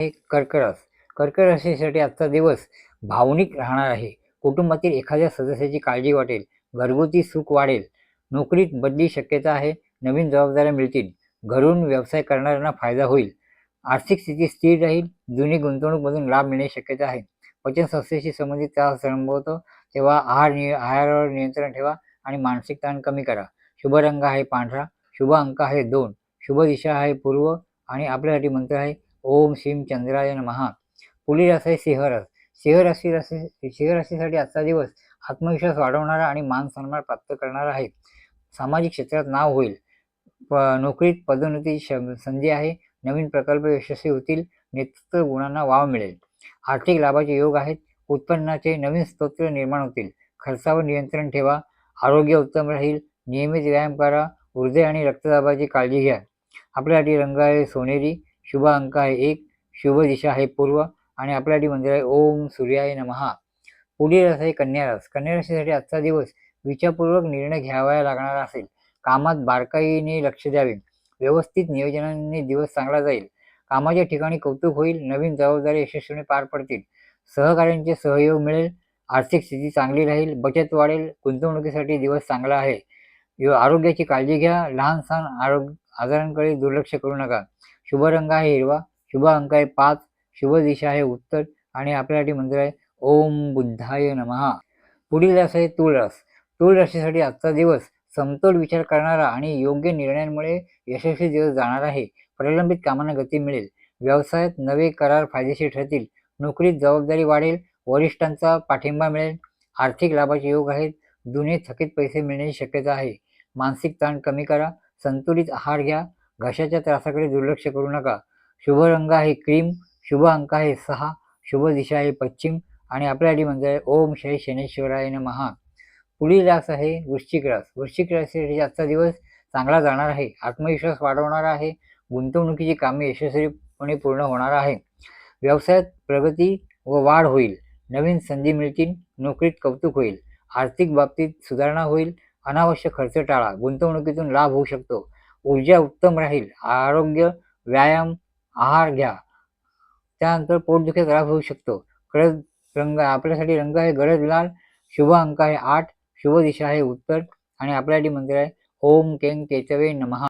कर्क रास कर्क राशीसाठी आजचा दिवस भावनिक राहणार आहे. कुटुंबातील एखाद्या सदस्याची काळजी वाटेल, घरगुती सुख वाढेल, नोकरीत बदली शक्यता आहे, नवीन जबाबदाऱ्या मिळतील, घरून व्यवसाय करणाऱ्यांना फायदा होईल, आर्थिक स्थिती स्थिर राहील, जुनी गुंतवणूकमधून लाभ मिळण्याची शक्यता आहे. पचन संस्थेशी संबंधित त्रास संभवतो तेव्हा आहारावर नियंत्रण ठेवा आणि मानसिक ताण कमी करा. शुभ रंग आहे पांढरा, शुभ अंक आहे 2, शुभ दिशा आहे पूर्व आणि आपल्यासाठी मंत्र आहे ओम श्रीम चंद्राय नमः. पुढील रास आहे सिंह रास. सिंह राशीसाठी आजचा दिवस आत्मविश्वास वाढवणारा आणि मान सन्मान प्राप्त करणारा आहे. सामाजिक क्षेत्रात नाव होईल, नोकरीत पदोन्नतीची संधी आहे, नवीन प्रकल्प यशस्वी होतील, नेतृत्व गुणांना वाव मिळेल, आर्थिक लाभाचे योग आहेत, उत्पन्नाचे नवीन स्रोत निर्माण होतील, खर्चावर नियंत्रण ठेवा, आरोग्य उत्तम राहील, नियमित व्यायाम करा, हृदय आणि रक्तदाबाची काळजी घ्या. आपल्यासाठी रंग आहे सोनेरी, शुभ अंक आहे 1, शुभ दिशा आहे पूर्व आणि आपल्यासाठी मंत्र आहे ओम सूर्याय नमः. पुढील रास आहे कन्या रास. कन्या राशीसाठी आजचा दिवस विचारपूर्वक निर्णय घ्यावा लागणार असेल, कामात बारकाईने लक्ष द्यावे, व्यवस्थित नियोजनाने दिवस चांगला जाईल, कामाच्या ठिकाणी कौतुक होईल, नवीन जबाबदारी यशस्वीने पार पडतील, सहकाऱ्यांचे सहयोग मिळेल, आर्थिक स्थिती चांगली राहील, बचत वाढेल, गुंतवणुकीसाठी दिवस चांगला आहे. आरोग्याची काळजी घ्या, लहान सहान आजारांकडे दुर्लक्ष करू नका. शुभ रंग आहे हिरवा, शुभ अंक आहे 5, शुभ दिशा आहे उत्तर आणि आपल्यासाठी मंत्र आहे ओम बुद्धाय नमः. पुढील रास आहे तूळ रास. तूळ राशीसाठी आजचा दिवस समतोल विचार करणारा आणि योग्य निर्णयांमुळे यशस्वी दिवस जाणार आहे. प्रलंबित कामांना गती मिळेल, व्यवसायात नवे करार फायदेशीर ठरतील, नोकरीत जबाबदारी वाढेल, वरिष्ठांचा पाठिंबा मिळेल, आर्थिक लाभाचे योग आहेत, जुने थकीत पैसे मिळण्याची शक्यता आहे. मानसिक ताण कमी करा, संतुलित आहार घ्या, घशाच्या त्रासाकडे दुर्लक्ष करू नका. शुभ रंग आहे क्रीम, शुभ अंक आहे 6, शुभ दिशा आहे पश्चिम आणि आपल्यासाठी मंत्र आहे ओम श्री शनेश्वराय नमः. पुढील रास आहे वृश्चिक रास. वृश्चिक राशीसाठी आजचा दिवस चांगला जाणार आहे, आत्मविश्वास वाढवणारा आहे, गुंतवणुकीची कामे यशस्वीपणे पूर्ण होणार आहे, व्यवसायात प्रगती व वाढ होईल, नवीन संधी मिळतील, नोकरीत कौतुक होईल, आर्थिक बाबतीत सुधारणा होईल, अनावश्यक खर्च टाळा, गुंतवणुकीतून लाभ होऊ शकतो, ऊर्जा उत्तम राहील, आरोग्य, व्यायाम, आहार घ्या, त्यानंतर पोटदुखीचा त्रास होऊ शकतो. गडद रंग आपल्यासाठी रंग आहे गडद लाल, शुभ अंक आहे 8, शुभ दिशा आहे उत्तर आणि आपल्यासाठी मंत्र आहे ओम कें केतवे नमः.